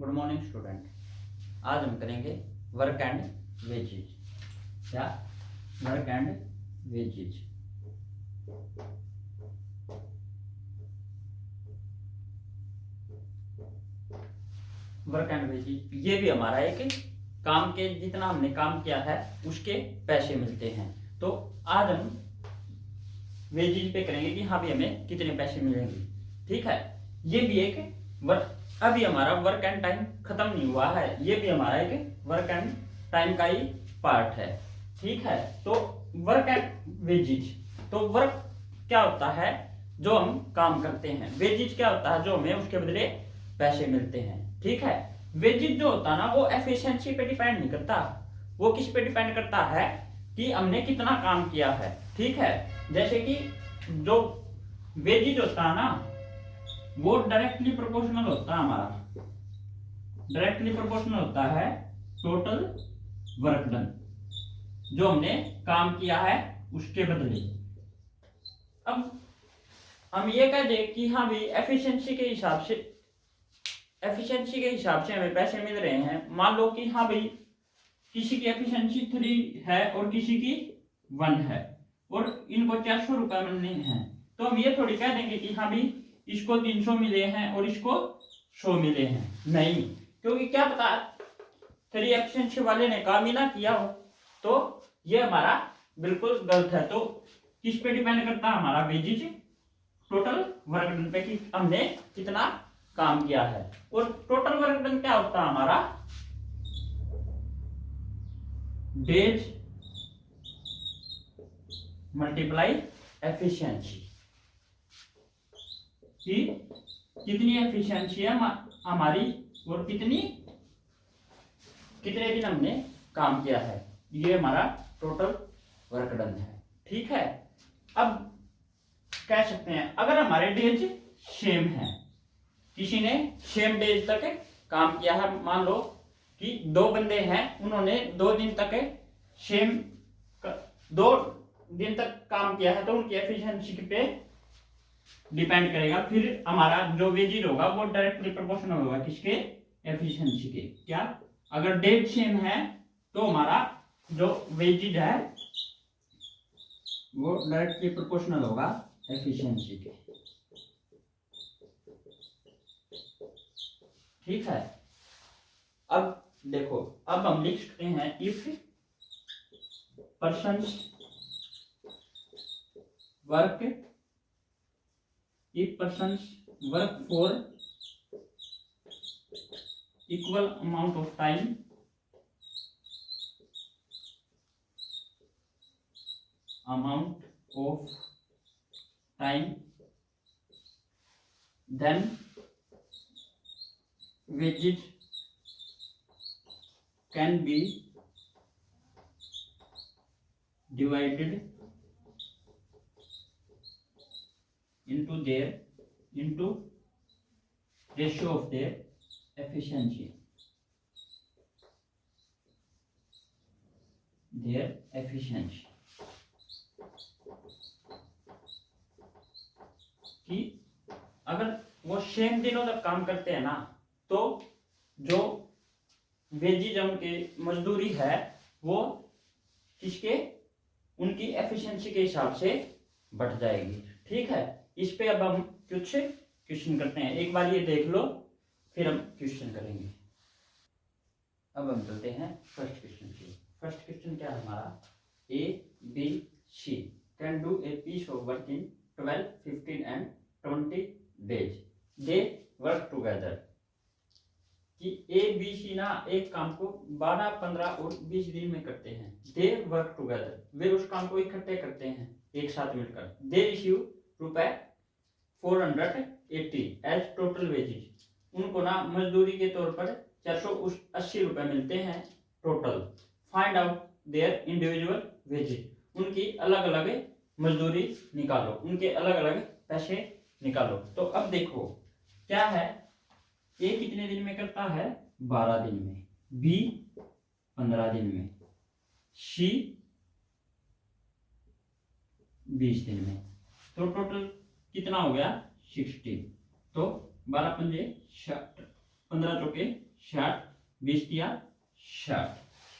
Good morning student. आज हम करेंगे वर्क एंड वेजेज। क्या? Work and wages. Work and wages ये भी हमारा एक काम के जितना हमने काम किया है उसके पैसे मिलते हैं। तो आज हम वेजेज पे करेंगे कि हाँ भी हमें कितने पैसे मिलेंगे। ठीक है, ये भी एक वर्क, अभी हमारा वर्क एंड टाइम खत्म नहीं हुआ है, ये भी हमारा एक वर्क एंड टाइम का ही पार्ट है। ठीक है, तो वर्क एंड वेजेज, तो वर्क क्या होता है जो हम काम करते हैं, वेजेज क्या होता है जो हमें उसके बदले पैसे मिलते हैं। ठीक है, वेजेज जो होता है ना वो एफिशिएंसी पे डिपेंड नहीं करता, वो किस पे डिपेंड करता है कि हमने कितना काम किया है। ठीक है, जैसे कि जो वेजेज होता है ना वो डायरेक्टली प्रोपोर्शनल होता है, हमारा डायरेक्टली प्रोपोर्शनल होता है टोटल वर्क डन, जो हमने काम किया है उसके बदले। अब हम ये कह दें कि हाँ भाई एफिशिएंसी के हिसाब से हमें पैसे मिल रहे हैं। मान लो कि हाँ भाई किसी की एफिशिएंसी 3 है और किसी की 1 है और इनको 400 रुपए मिलने हैं, तो हम ये थोड़ी कह देंगे कि हाँ भाई इसको 300 मिले हैं और इसको 100 मिले हैं। नहीं, क्योंकि क्या पता 3 एफिशिएंसी वाले ने काम ही ना किया हो, तो ये हमारा बिल्कुल गलत है। तो किस पे डिपेंड करता है हमारा वेजेज टोटल वर्क डन पे कि हमने कितना काम किया है। और टोटल वर्क डन क्या होता है हमारा डेज मल्टीप्लाई एफिशिएंसी, कि कितनी एफिशिएंसी है हमारी और कितने दिन हमने काम किया है, ये हमारा टोटल वर्क डन है। ठीक है, अब कह सकते हैं अगर हमारे डेज सेम है, किसी ने सेम डेज तक काम किया है, मान लो कि 2 बंदे हैं, उन्होंने 2 दिन तक सेम 2 दिन तक काम किया है, तो उनकी एफिशिएंसी पे डिपेंड करेगा। फिर हमारा जो वेजेज होगा वो डायरेक्टली प्रोपोर्शनल होगा किसके? एफिशिएंसी के। क्या? अगर डेट सेम है तो हमारा जो वेजेज है वो डायरेक्टली प्रोपोर्शनल होगा एफिशिएंसी के। ठीक है, अब देखो, अब हम लिख सकते हैं if persons work for equal amount of time then wages can be divided into ratio of their efficiency, कि अगर वो सेम दिनों तक काम करते हैं ना तो जो वेजेज उनकी मजदूरी है वो किसके? उनकी एफिशिएंसी के हिसाब से बढ़ जाएगी। ठीक है, इस पे अब हम कुछ क्वेश्चन करते हैं, एक बार ये देख लो फिर हम क्वेश्चन करेंगे। अब हम चलते हैं फर्स्ट क्वेश्चन की। फर्स्ट क्वेश्चन क्या है हमारा? A B C can do a piece of work in 12, 15 and 20 days. They work together, कि ए बी सी ना एक काम को 12, 15 और 20 दिन में करते हैं। दे वर्क टुगेदर, वे उस काम को इकट्ठे करते हैं एक साथ मिलकर। दे रिसीव रुपए 480 एज टोटल वेजेज, उनको ना मजदूरी के तौर पर 480 रुपए मिलते हैं total. Find out their individual wages, उनकी अलग अलग मजदूरी निकालो, उनके अलग अलग पैसे निकालो। तो अब देखो क्या है, ए कितने दिन में करता है? 12 दिन में, बी 15 दिन में, सी 20 दिन में, तो टोटल कितना हो गया? 16। तो 12 पंजे 60, 15 चौके 60, 20 दिया 60।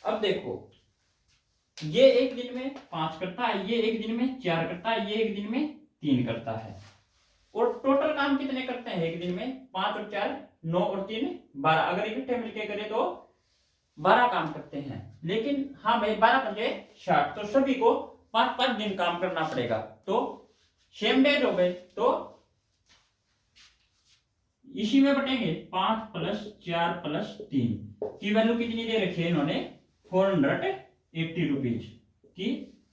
अब देखो ये एक दिन में 5 करता है, ये एक दिन में 4 करता है, ये एक दिन में 3 करता है। और टोटल काम कितने करते हैं एक दिन में? 5 और 4 9 और 3 12। अगर इकट्ठे मिलके करें तो 12 काम करते हैं। लेकिन हाँ भाई 12 पंजे 60, तो सभी को 5-5 दिन काम करना पड़ेगा। तो सेम डेज हो गए, तो इसी में बटेंगे 5 + 4 + 3 की वैल्यू कितनी दे रखी है इन्होंने? 480 रुपीज की।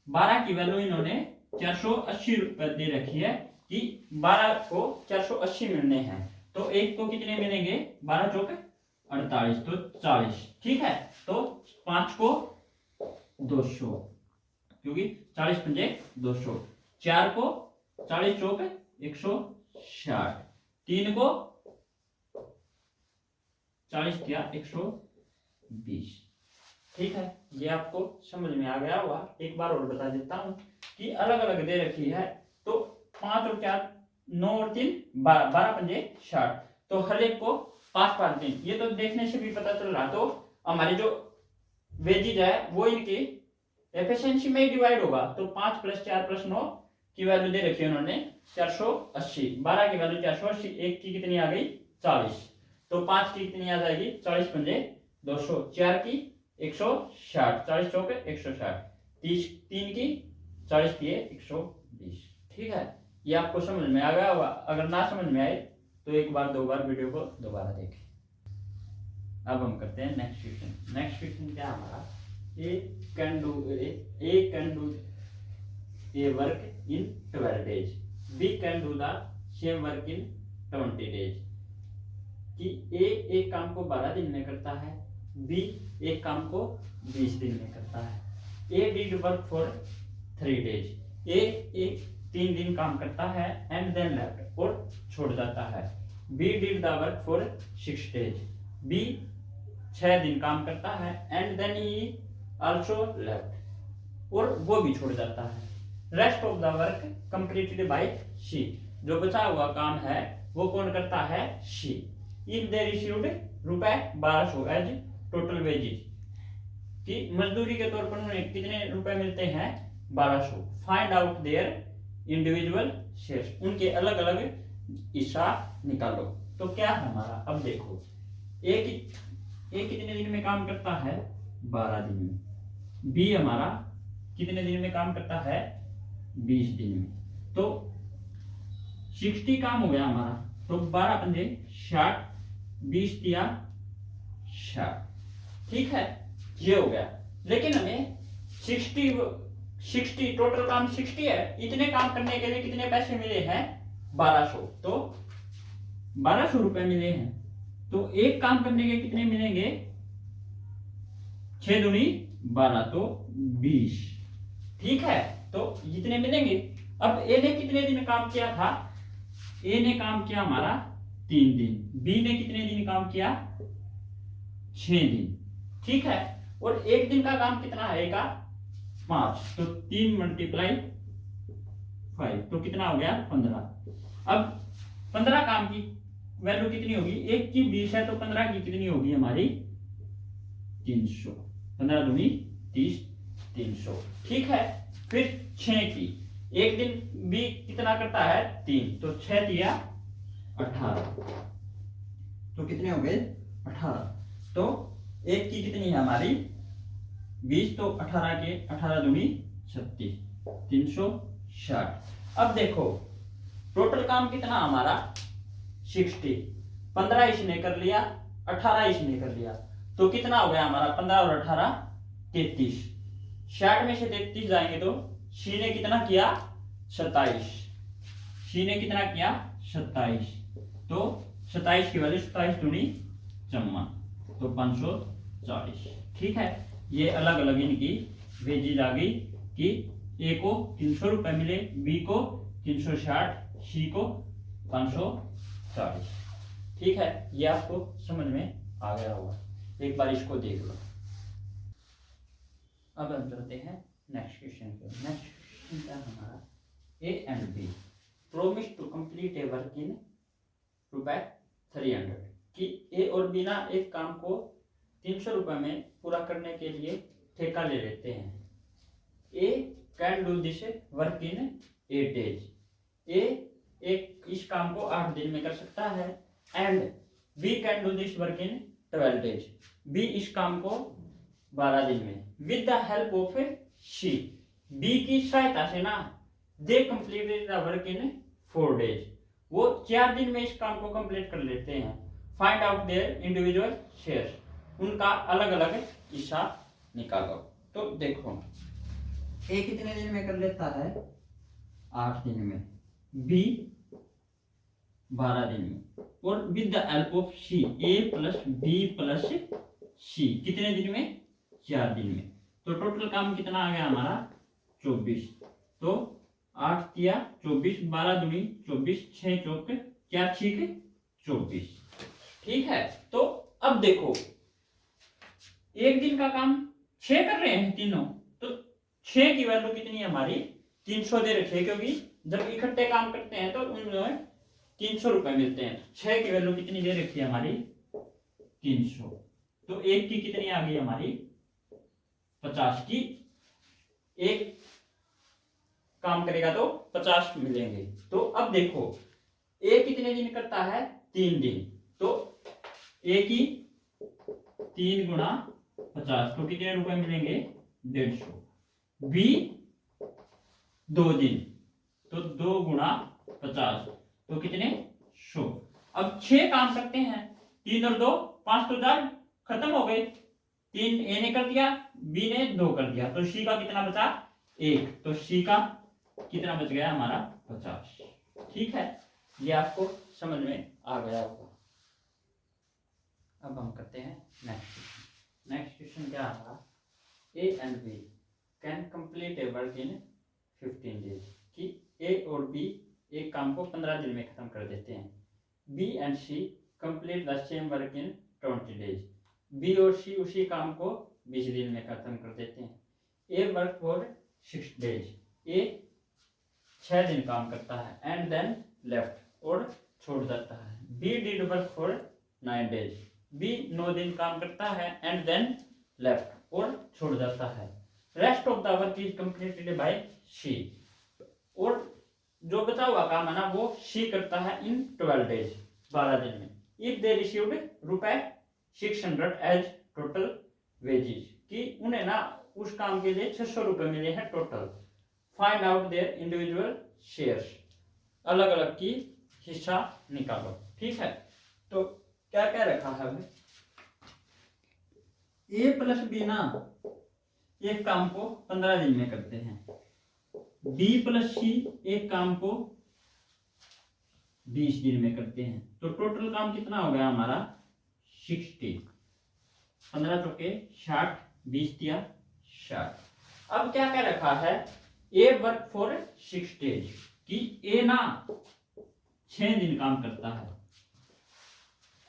12 की वैल्यू इन्होंने 480 रुपए दे रखी है कि 12 को 480 मिलने हैं। तो एक को कितने मिलेंगे? 12 चौक 48, तो 40। ठीक है, तो 5 को 200, क्योंकि 40 पंजे 200। 4 को 40 चौक 160। 3 को 40 किया 120। ठीक है, ये आपको समझ में आ गया होगा। एक बार और बता देता हूं कि अलग अलग दे रखी है। तो 5 और 4 9 और 3 12, 12 पंजे 60। तो हर एक को 5-5 दिन। ये तो देखने से भी पता चल रहा। तो हमारी जो वेजेज है वो इनकी एफिशिएंसी में ही डिवाइड होगा। तो 5 + 4 + 9 की वैल्यू दे रखी है उन्होंने 480। 12 की वैल्यू 480, एक की कितनी आ गई? 40। तो 5 की कितनी आ जाएगी? 40 पंजे 200। 4 की 160, 40 चौके 160। 3 की 40 किए 120। ठीक है, ये आपको समझ में आ गया होगा। अगर ना समझ में आए तो एक बार 2 बार वीडियो को दोबारा देखें। अब हम करते हैं नेक्स्ट क्वेश्चन। नेक्स्ट क्वेश्चन क्या हमारा? A can do a work in 12 days, B can do the same work in 20 days। कि ए एक काम को 12 दिन में करता है, बी एक काम को 20 दिन में करता है। ए did work for 3 days, A एक 3 दिन काम करता है एंड देन लेफ्ट, और छोड़ जाता है। B did the work for 6 days, B 6 दिन काम करता है and then he also left, और वो भी छोड़ जाता है। Rest of the work completed by C, जो बचा हुआ काम है वो कौन करता है? सी। इफ दे रिसीव्ड रुपए 1200 एज टोटल वेजेस, कि मजदूरी के तौर पर उन्हें कितने रुपए मिलते हैं? 1200। Find out their individual shares, उनके अलग अलग हिस्सा निकालो। तो क्या है हमारा? अब देखो एक कितने दिन में काम करता है? 12 दिन में। बी हमारा कितने दिन में काम करता है? 20 दिन में। तो 60 काम हो गया हमारा। तो 12 पंजे 60, 20 दिया 60। ठीक है, ये हो गया। लेकिन हमें 60 टोटल काम 60 है। इतने काम करने के लिए कितने पैसे मिले हैं? 1200। तो 1200 रुपए मिले हैं। तो एक काम करने के कितने मिलेंगे? 6 दूनी 12, तो 20। ठीक है, तो जितने मिलेंगे। अब ए ने कितने दिन काम किया था? ए ने काम किया हमारा 3 दिन। बी ने कितने दिन काम किया? 6 दिन। ठीक है, और एक दिन का काम कितना है? का 5, तो 3 × 5, तो कितना हो गया? 15। अब 15 काम की वैल्यू कितनी होगी? एक की 20 है, तो 15 की कितनी होगी हमारी? 300। 15 दूनी 30, 300। ठीक है, फिर 6 की, एक दिन बी कितना करता है? 3, तो 6 दिया 18, तो कितने हो गए? 18। तो एक की कितनी है हमारी? 20, तो 18 के 18 दूनी 36, 360। अब देखो टोटल काम कितना हमारा? 60। 15 इसने कर लिया, 18 इसने कर लिया, तो कितना हो गया हमारा? 15 और 18 33। 60 में से 33 जाएंगे तो सी ने कितना किया? 27। सी ने कितना किया? 27। तो 27 की वैल्यू 27 दूनी 54, तो 540। ठीक है, ये अलग अलग इनकी वेजेज आ गई कि ए को 300 रुपए मिले, बी को 360, सी को 540। ठीक है, ये आपको समझ में आ गया होगा। एक बार इसको देख लो। अब हम चलते हैं नेक्स्ट क्वेश्चन पे। नेक्स्ट क्वेश्चन क्या हमारा? A and B promise to complete a work in रुपए 300, कि ए और बी ना एक काम को 300 रुपये में पूरा करने के लिए ठेका ले लेते हैं। A can do this work in 8 days। A एक इस काम को 8 दिन में कर सकता है। And B can do this work in 12 days। B इस काम को 12 दिन में। With the help of she, B की सहायता से ना they completed the work in 4 days। वो 4 दिन में इस काम को कंप्लीट कर लेते हैं। Find out their individual shares, उनका अलग अलग हिस्सा निकालो। तो देखो ए कितने दिन में कर लेता है? 8 दिन में। बी 12 दिन में। और with the help of C, A plus B plus C कितने दिन में? 4 दिन में। तो टोटल काम कितना आ गया हमारा? 24। तो 8 तिया 24, 12 दूनी 24, 6 चौक 4 6 24। ठीक है। तो अब देखो एक दिन का काम 6 कर रहे हैं तीनों, तो 6 की वैल्यू कितनी है हमारी? 300 दे रखी है, क्योंकि जब इकट्ठे काम करते हैं तो उनमें 300 रुपए मिलते हैं। 6 की वैल्यू कितनी दे रखी है हमारी? 300। तो एक की कितनी आ गई हमारी? 50 की। एक काम करेगा तो 50 मिलेंगे। तो अब देखो ए कितने दिन करता है? 3 दिन। तो ए की 3 गुणा 50, तो कितने रुपए मिलेंगे? 150। बी 2 दिन, तो 2 गुणा 50, तो कितने? 100। अब 6 काम करते हैं, 3 और 2 5, तो 4 खत्म हो गए। 3 ए ने कर दिया, बी ने 2 कर दिया, तो सी का कितना बचा? 1। तो सी का कितना बच गया हमारा? 50। ठीक है, ये आपको समझ में आ गया होगा। अब हम करते हैं नेक्स्ट क्वेश्चन। नेक्स्ट क्वेश्चन क्या रहा? A and B can complete a work in 15 days। कि ए और बी एक काम को 15 दिन में खत्म कर देते हैं। B and C complete the same work in 20 days। B और सी उसी काम को 20 दिन में खत्म कर देते हैं। ए वर्क फॉर 6 days। ए 6 दिन काम करता है एंड देन लेफ्ट, और छोड़ जाता है। B did work for 9 days। B 9 दिन काम करता है एंड देन लेफ्ट, और छोड़ जाता है। Rest of the work is completed by C. और जो बचा हुआ काम है ना वो सी करता है इन 12 days, 12 दिन में। If they received ₹600 as total wages, कि उन्हें ना उस काम के लिए 600 रुपए मिले हैं total. Find out their individual shares, अलग अलग की हिस्सा निकालो। ठीक है, तो क्या क्या रखा है? ए प्लस बी ना एक काम को 15 दिन में करते हैं। बी प्लस सी एक काम को 20 दिन में करते हैं। तो टोटल काम कितना हो गया हमारा? 60। 15 चौके 60, 20 दिया 60। अब क्या क्या रखा है? ए वर्क फॉर 6 days, कि ए ना 6 दिन काम करता है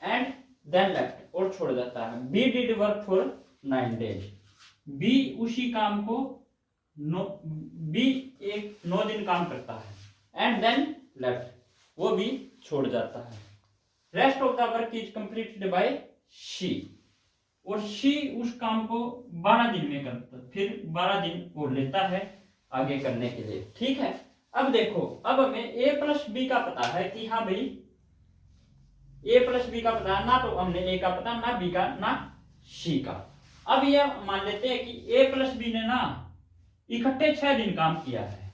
एंड देन लेफ्ट, और छोड़ जाता है। B did work for 9 days। B उसी काम को बी एक 9 दिन काम करता है एंड देन लेफ्ट, वो भी छोड़ जाता है। Rest of the work is completed by C, और सी उस काम को 12 दिन में करता है, फिर 12 दिन और लेता है आगे करने के लिए। ठीक है, अब देखो, अब हमें ए प्लस बी का पता है कि हाँ भाई ए प्लस बी का पता है ना, तो हमने ए का पता ना बी का ना सी का। अब ये मान लेते हैं कि ए प्लस बी ने ना इकट्ठे 6 दिन काम किया है।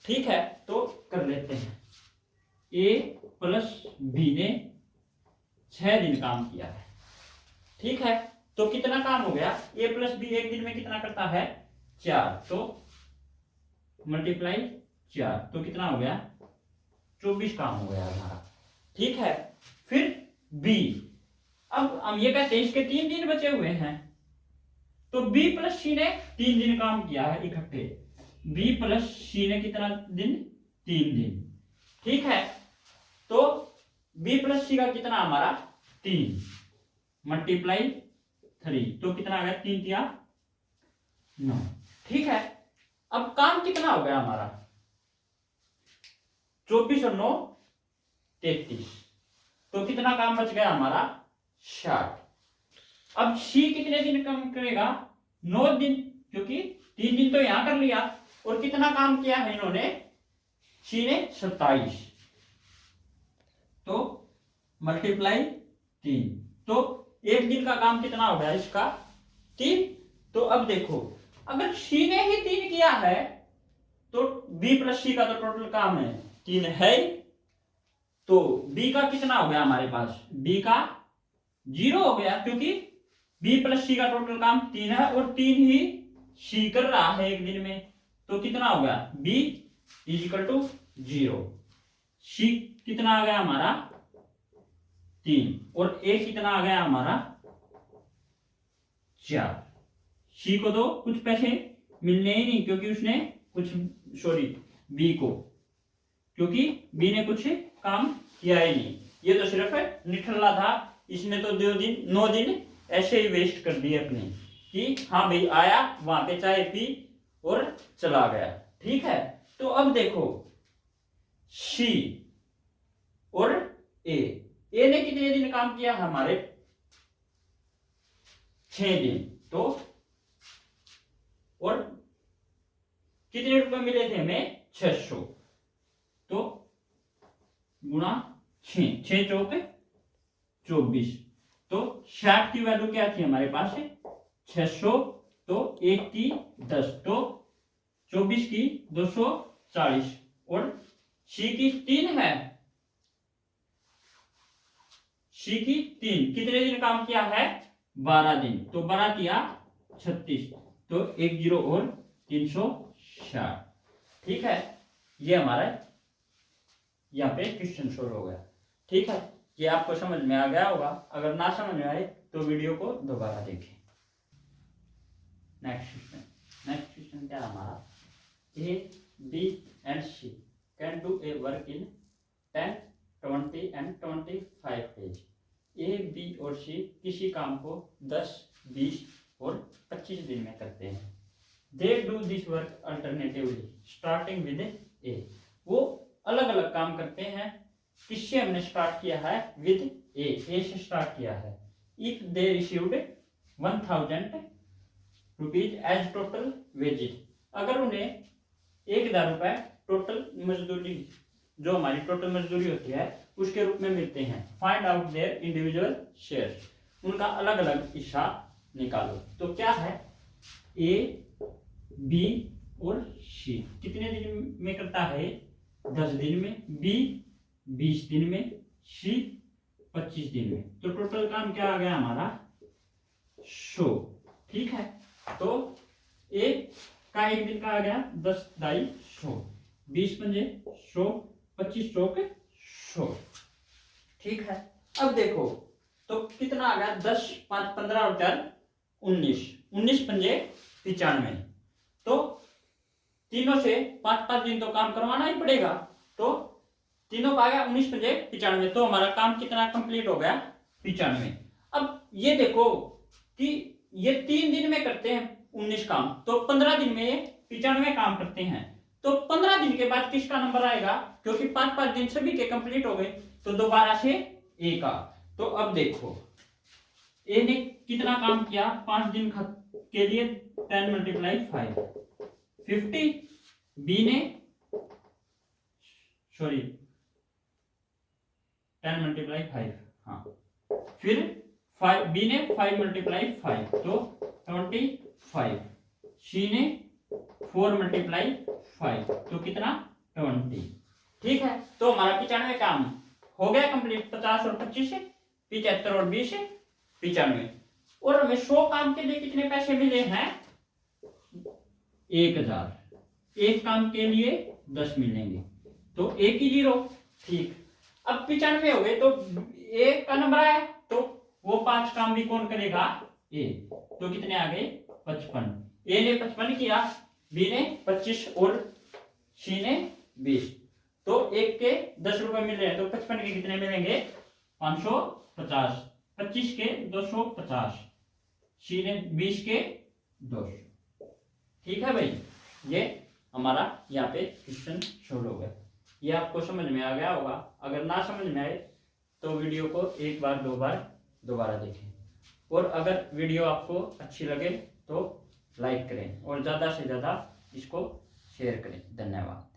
ठीक है, तो कर लेते हैं। ए प्लस बी ने 6 दिन काम किया है। ठीक है, तो कितना काम हो गया? ए प्लस बी एक दिन में कितना करता है? 4, तो मल्टीप्लाई 4, तो कितना हो गया? 24 काम हो गया हमारा। ठीक है, फिर बी, अब हम ये कहते हैं इसके 3 दिन बचे हुए हैं, तो बी प्लस सी ने 3 दिन काम किया है इकट्ठे। बी प्लस सी ने कितना दिन? 3 दिन। ठीक है, तो बी प्लस सी का कितना हमारा? 3 मल्टीप्लाई 3, तो कितना आ गया? 3 दिया 9। ठीक है, अब काम कितना हो गया हमारा? 24 और 9 33। तो कितना काम बच गया हमारा 60। अब सी कितने दिन काम करेगा 9 दिन, क्योंकि 3 दिन तो यहां कर लिया, और कितना काम किया है इन्होंने, सी ने 27, तो मल्टीप्लाई 3, तो एक दिन का काम कितना हो गया इसका 3। तो अब देखो अगर सी ने ही 3 किया है तो बी प्लस सी का तो टोटल काम है 3 है, तो बी का कितना हो गया हमारे पास, बी का 0 हो गया, क्योंकि बी प्लस सी का टोटल काम 3 है और 3 ही सी कर रहा है एक दिन में, तो कितना हो गया बी इज इक्वल टू 0। सी कितना आ गया हमारा 3 और ए कितना आ गया हमारा 4। सी को तो कुछ पैसे मिलने ही नहीं, क्योंकि उसने कुछ, सॉरी बी को, क्योंकि बी ने कुछ काम किया ही नहीं, ये तो सिर्फ निठल्ला था, इसने तो 9 दिन ऐसे ही वेस्ट कर दिए अपने, कि हाँ भाई आया वहां पे चाय पी और चला गया। ठीक है, तो अब देखो सी और ए ने कितने दिन काम किया हमारे 6 दिन, तो और कितने रुपए मिले थे हमें 600, तो गुणा 6 चौके 24, तो 60 की वैल्यू क्या थी हमारे पास 600, तो 1 की 10, तो 24 की 240, और सी की 3 है, सी की 3 कितने दिन काम किया है 12 दिन, तो 12 किया 36, तो 1 0 और 360। ठीक है, ये हमारा यहाँ पे क्वेश्चन सोल्व हो गया। ठीक है, ये आपको समझ में आ गया होगा, अगर ना समझ में आए तो वीडियो को दोबारा देखें। नेक्स्ट क्वेश्चन क्या है हमारा, A B and C can do a work in 10 20 and 25 days. A B और सी किसी काम को 10 20 और 25 दिन में करते हैं। They do this work alternatively starting with A, वो अलग अलग काम करते हैं, किससे हमने स्टार्ट किया है विद ए से स्टार्ट किया है। If they received 1000 rupees as total wages, अगर उन्हें 1000 रुपए टोटल मजदूरी, जो हमारी टोटल मजदूरी होती है उसके रूप में मिलते हैं। Find out their individual shares, उनका अलग अलग हिस्सा निकालो। तो क्या है, ए बी और सी कितने दिन में करता है 10 दिन में, बी 20 दिन में, सी 25 दिन में, तो टोटल काम क्या आ गया हमारा 100। ठीक है, तो ए का एक दिन का आ गया 10 दाई 100, 20 पंजे 100, 25 चौक 100। ठीक है, अब देखो तो कितना आ गया 10 5 15 और 4 19, 19 पंजे 95, तो तीनों से 5 दिन तो काम करवाना ही पड़ेगा, तो तीनों का आ गया 19 पंजे 95, तो हमारा काम कितना कंप्लीट हो गया 95। अब ये देखो कि ये 3 दिन में करते हैं 19 काम, तो 15 दिन में ये 95 काम करते हैं, तो 15 दिन के बाद किसका नंबर आएगा, क्योंकि 5 दिन सभी के कंप्लीट हो गए, तो दोबारा से ए का। तो अब देखो ए ने कितना काम किया 5 दिन के लिए 10 मल्टीप्लाई 5 50, बी ने सॉरी 10 मल्टीप्लाई 5, हाँ, फिर 5 बी ने 5 मल्टीप्लाई 5 तो 25, सी ने 4 मल्टीप्लाई 5 तो कितना 20। ठीक है, तो हमारा 95 काम हो गया कंप्लीट, 50 और 25 से 75 और 20 से 95, और हमें 100 काम के लिए कितने पैसे मिले हैं 1000, एक काम के लिए 10 मिलेंगे, तो एक ही 0। ठीक, अब 95 हो गए, तो एक का नंबर आया, तो वो 5 काम भी कौन करेगा ए, तो कितने आ गए 55, ए ने 55 किया, बी ने 25 और सी ने 20, तो एक के 10 रुपए मिल रहे हैं, तो 55 के कितने मिलेंगे 550, 25 के 250, सी ने 20 के 200। ठीक है भाई, ये हमारा यहाँ पे क्वेश्चन सोल्व हो गया। ये आपको समझ में आ गया होगा, अगर ना समझ में आए तो वीडियो को एक बार दो बार दोबारा देखें। और अगर वीडियो आपको अच्छी लगे तो लाइक करें और ज़्यादा से ज़्यादा इसको शेयर करें। धन्यवाद।